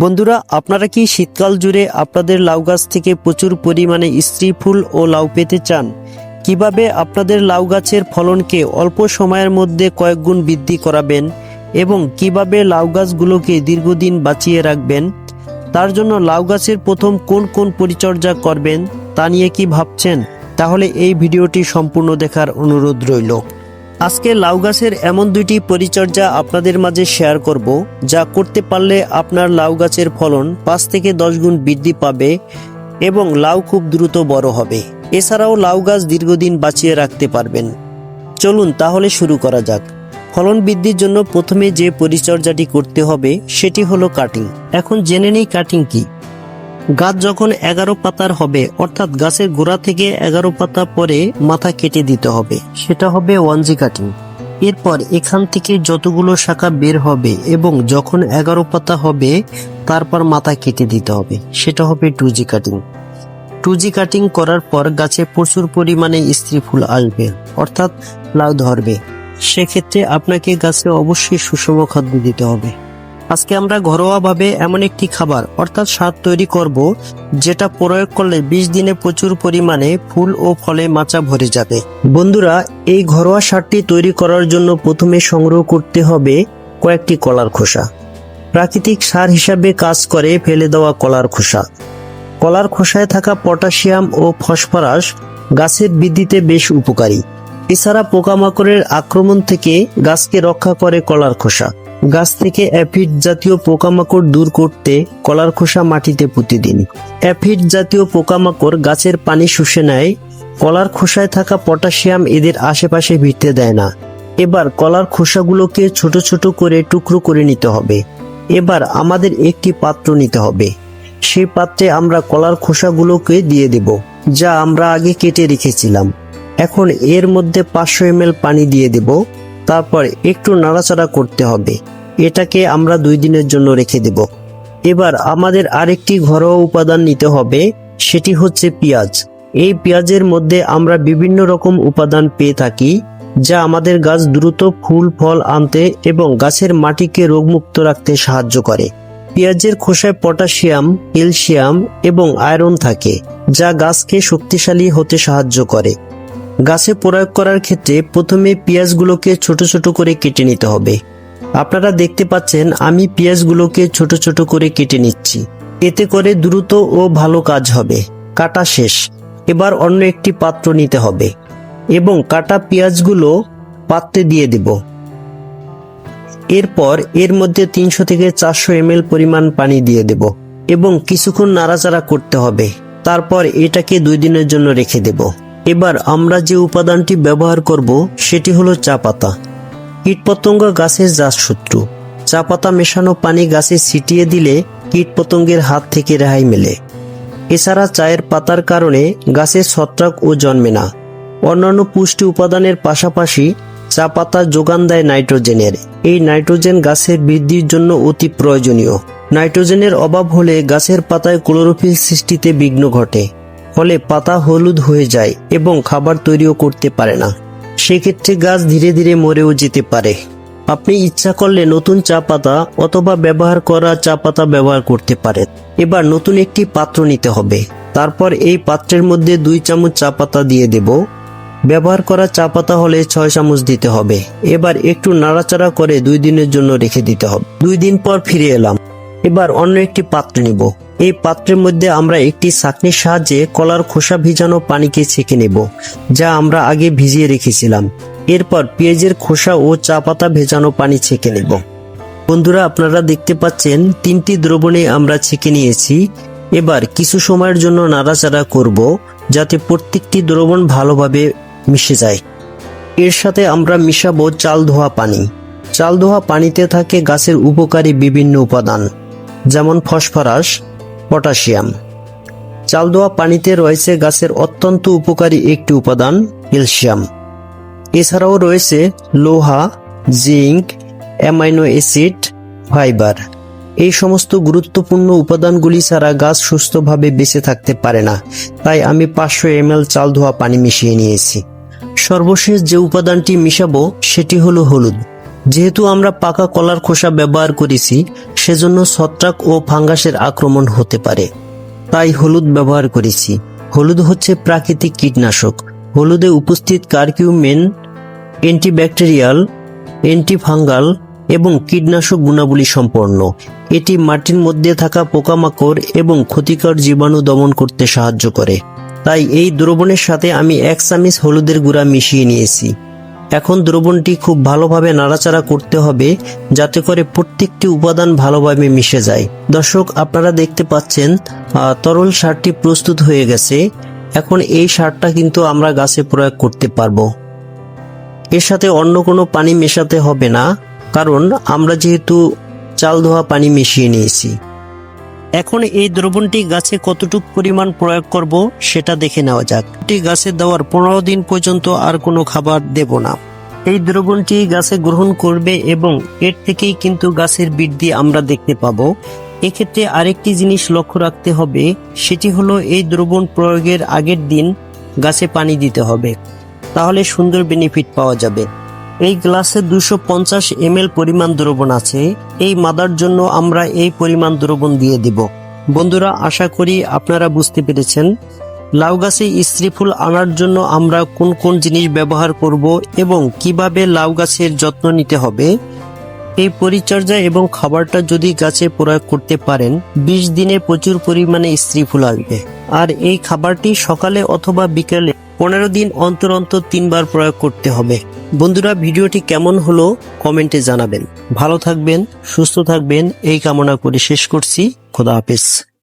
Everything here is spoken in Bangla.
বন্ধুরা, আপনারা কি শীতকাল জুড়ে আপনাদের লাউ গাছ থেকে প্রচুর পরিমাণে স্ত্রী ফুল ও লাউ পেতে চান? কিভাবে আপনাদের লাউ গাছের ফলনকে অল্প সময়ের মধ্যে কয়েক গুণ বৃদ্ধি করাবেন এবং কিভাবে লাউ গাছগুলোকে দীর্ঘদিন বাঁচিয়ে রাখবেন, তার জন্য লাউ গাছের প্রথম কোন কোন পরিচর্যা করবেন তা নিয়ে কি ভাবছেন? তাহলে এই ভিডিওটি সম্পূর্ণ দেখার অনুরোধ রইল। আজকে লাউ গাছের এমন দুইটি পরিচর্যা আপনাদের মাঝে শেয়ার করব, যা করতে পারলে আপনার লাউ গাছের ফলন 5 থেকে 10 গুণ বৃদ্ধি পাবে এবং লাউ খুব দ্রুত বড় হবে। এছাড়াও লাউ গাছ দীর্ঘদিন বাঁচিয়ে রাখতে পারবেন। চলুন তাহলে শুরু করা যাক। ফলন বৃদ্ধির জন্য প্রথমে যে পরিচর্যাটি করতে হবে সেটি হলো কাটিং। এখন জেনে নেই কাটিং কি। গাছ যখন 11 পাতার হবে, অর্থাৎ গাছের গোড়া থেকে 11 পাতা পরে মাথা কেটে দিতে হবে, সেটা হবে 1G কাটিং। এরপর এখান থেকে যতগুলো শাখা বের হবে এবং যখন 11 পাতা হবে তারপর মাথা কেটে দিতে হবে, সেটা হবে 2G কাটিং। 2G কাটিং করার পর গাছে প্রচুর পরিমাণে স্ত্রী ফুল আসবে, অর্থাৎ লাউ ধরবে। সেক্ষেত্রে আপনাকে গাছে অবশ্যই সুষম খাদ্য দিতে হবে। আজকে আমরা ঘরোয়াভাবে এমন একটি খাবার অর্থাৎ সার তৈরি করব, যেটা প্রয়োগ করলে 20 দিনে প্রচুর পরিমাণে ফুল ও ফলে মাচা ভরে যাবে। বন্ধুরা, এই ঘরোয়া সারটি তৈরি করার জন্য প্রথমে সংগ্রহ করতে হবে কয়েকটি কলার খোসা। প্রাকৃতিক সার হিসাবে কাজ করে ফেলে দেওয়া কলার খোসা। কলার খোসায় থাকা পটাশিয়াম ও ফসফরাস গাছের বৃদ্ধিতে বেশ উপকারী। এছাড়া পোকামাকড়ের আক্রমণ থেকে গাছকে রক্ষা করে কলার খোসা। গাছ থেকে অ্যাফিড জাতীয় পোকামাকড় দূর করতে কলার খোসা মাটিতে পুঁতে দিন। অ্যাফিড জাতীয় পোকামাকড় গাছের পানি শুষে নেয়। কলার খোসায় থাকা পটাশিয়াম এদের আশেপাশে ভিড়তে দেয় না। এবার কলার খোসাগুলোকে ছোট ছোট করে টুকরো করে নিতে হবে। এবার আমাদের একটি পাত্র নিতে হবে। সেই পাত্রে আমরা কলার খোসাগুলোকে দিয়ে দেব, যা আমরা আগে কেটে রেখেছিলাম। এখন এর মধ্যে 500 ml পানি দিয়ে দেব। তারপর একটু নাড়াচাড়া করতে হবে। এটাকে আমরা 2 দিনের জন্য রেখে দেব। এবার আমাদের আরেকটি ঘরোয়া উপাদান নিতে হবে, সেটি হচ্ছে পেঁয়াজ। এই পেঁয়াজের মধ্যে আমরা বিভিন্ন রকম উপাদান পেয়ে থাকি, যা আমাদের গাছ দ্রুত ফুল ফল আনতে এবং গাছের মাটিকে রোগমুক্ত রাখতে সাহায্য করে। পেঁয়াজের খোসায় পটাশিয়াম, ক্যালসিয়াম এবং আয়রন থাকে, যা গাছকে শক্তিশালী হতে সাহায্য করে। গাছে প্রয়োগ করার ক্ষেত্রে প্রথমে পেঁয়াজগুলোকে ছোট ছোট করে কেটে নিতে হবে। আপনারা দেখতে পাচ্ছেন আমি পেঁয়াজগুলোকে ছোট ছোট করে কেটে নিচ্ছি। এতে করে দ্রুত ও ভালো কাজ হবে। কাটা শেষ। এবার অন্য একটি পাত্র নিতে হবে এবং কাটা পেঁয়াজগুলো পাত্রে দিয়ে দেব। এরপর এর মধ্যে 300 থেকে 400 ml পরিমাণ পানি দিয়ে দেব এবং কিছুক্ষণ নাড়াচাড়া করতে হবে। তারপর এটাকে 2 দিনের জন্য রেখে দেব। এবার আমরা যে উপাদানটি ব্যবহার করব সেটি হলো চা পাতা। কীটপতঙ্গ গাছের জাতশত্রু। চা পাতা মেশানো পানি গাছে ছিটিয়ে দিলে কীটপতঙ্গের হাত থেকে রেহাই মেলে। এছাড়া চায়ের পাতার কারণে গাছের ছত্রাক ও জন্মে না। অন্যান্য পুষ্টি উপাদানের পাশাপাশি চা পাতা যোগান দেয় নাইট্রোজেনের। এই নাইট্রোজেন গাছের বৃদ্ধির জন্য অতি প্রয়োজনীয়। নাইট্রোজেনের অভাব হলে গাছের পাতায় ক্লোরোফিল সৃষ্টিতে বিঘ্ন ঘটে, ফলে পাতা হলুদ হয়ে যায় এবং খাবার তৈরিও করতে পারে না। সেক্ষেত্রে গাছ ধীরে ধীরে মরেও যেতে পারে। আপনি ইচ্ছা করলে নতুন চা পাতা অথবা ব্যবহার করা চা পাতা ব্যবহার করতে পারেন। এবার নতুন একটি পাত্র নিতে হবে। তারপর এই পাত্রের মধ্যে 2 চামচ চা পাতা দিয়ে দেব। ব্যবহার করা চা পাতা হলে 6 চামচ দিতে হবে। এবার একটু নাড়াচাড়া করে 2 দিনের জন্য রেখে দিতে হবে। 2 দিন পর ফিরে এলাম। এবার অন্য একটি পাত্র নিব। এই পাত্রের মধ্যে আমরা একটি ছাঁকনির সাহায্যে কলার খোসা ভিজানো পানিকে ছেঁকে নেব, যা আমরা আগে ভিজিয়ে রেখেছিলাম। এরপর পেঁয়াজের খোসা ও চা পাতা ভেজানো পানি ছেঁকে নেব। বন্ধুরা, আপনারা দেখতে পাচ্ছেন 3টি দ্রবণে আমরা ছেঁকে নিয়েছি। এবার কিছু সময়ের জন্য নাড়াচাড়া করব, যাতে প্রত্যেকটি দ্রবণ ভালোভাবে মিশে যায়। এর সাথে আমরা মিশাবো চাল ধোয়া পানি। চাল ধোয়া পানিতে থাকে গাছের উপকারী বিভিন্ন উপাদান, যেমন ফসফরাস, পটাশিয়াম। চাল ধোয়া পানিতে রয়েছে গাছের অত্যন্ত উপকারী একটি উপাদান, ক্যালসিয়াম। এছাড়াও রয়েছে লোহা, জিঙ্ক, অ্যামাইনো অ্যাসিড, ফাইবার। এই সমস্ত গুরুত্বপূর্ণ উপাদানগুলি ছাড়া গাছ সুস্থভাবে বেঁচে থাকতে পারে না। তাই আমি 500 ml চাল ধোয়া পানি মিশিয়ে নিয়েছি। সর্বশেষ যে উপাদানটি মিশাবো সেটি হলো হলুদ। যেহেতু আমরা পাকা কলার খোসা ব্যবহার করেছি, সেজন্য ছত্রাক ও ফাঙ্গাসের আক্রমণ হতে পারে। তাই হলুদ ব্যবহার করেছি। হলুদ হচ্ছে প্রাকৃতিক কীটনাশক। হলুদে উপস্থিত কারকিউমিন অ্যান্টিব্যাকটেরিয়াল, অ্যান্টিফাঙ্গাল এবং কীটনাশক গুণাবলী সম্পন্ন। এটি মাটির মধ্যে থাকা পোকামাকড় এবং ক্ষতিকর জীবাণু দমন করতে সাহায্য করে। তাই এই দ্রবণের সাথে আমি 1 চামচ হলুদের গুঁড়া মিশিয়ে নিয়েছি। এখন দ্রবণটি খুব ভালোভাবে নাড়াচাড়া করতে হবে যাতে করে প্রত্যেকটি উপাদান ভালোভাবে মিশে যায়। দর্শক, আপনারা দেখতে পাচ্ছেন তরল সারটি প্রস্তুত হয়ে গেছে। এখন এই সারটা কিন্তু আমরা গাছে প্রয়োগ করতে পারবো। এর সাথে অন্য কোনো পানি মেশাতে হবে না, কারণ আমরা যেহেতু চাল ধোয়া পানি মিশিয়ে নিয়েছি। এখন এই দ্রবণটি গাছে কতটুকু পরিমাণ প্রয়োগ করব সেটা দেখে নেওয়া যাক। এটি গাছে দেওয়ার 15 দিন পর্যন্ত আর কোনো খাবার দেব না। এই দ্রবণটি গাছে গ্রহণ করবে এবং এর থেকেই কিন্তু গাছের বৃদ্ধি আমরা দেখতে পাবো। এক্ষেত্রে আরেকটি জিনিস লক্ষ্য রাখতে হবে, সেটি হলো এই দ্রবণ প্রয়োগের আগের দিন গাছে পানি দিতে হবে, তাহলে সুন্দর বেনিফিট পাওয়া যাবে। এই গ্লাসে 250 ml পরিমাণ দ্রবণ আছে। এই মাদার জন্য আমরা এই পরিমাণ দ্রবণ দিয়ে দিব। বন্ধুরা, আশা করি আপনারা বুঝতে পেরেছেন লাউ গাছে স্ত্রী ফুল আনার জন্য আমরা কোন কোন জিনিস ব্যবহার করব এবং কিভাবে লাউ গাছের যত্ন নিতে হবে। এই পরিচর্যা এবং খাবারটা যদি গাছে প্রয়োগ করতে পারেন, 20 দিনে প্রচুর পরিমাণে স্ত্রী ফুল আসবে। আর এই খাবারটি সকালে অথবা বিকেলে 15 দিন অন্তর অন্তর 3 বার প্রয়োগ করতে হবে। বন্ধুরা, ভিডিওটি কেমন হলো কমেন্টে জানাবেন। ভালো থাকবেন, সুস্থ থাকবেন এই কামনা করে শেষ করছি। খোদা হাফেজ।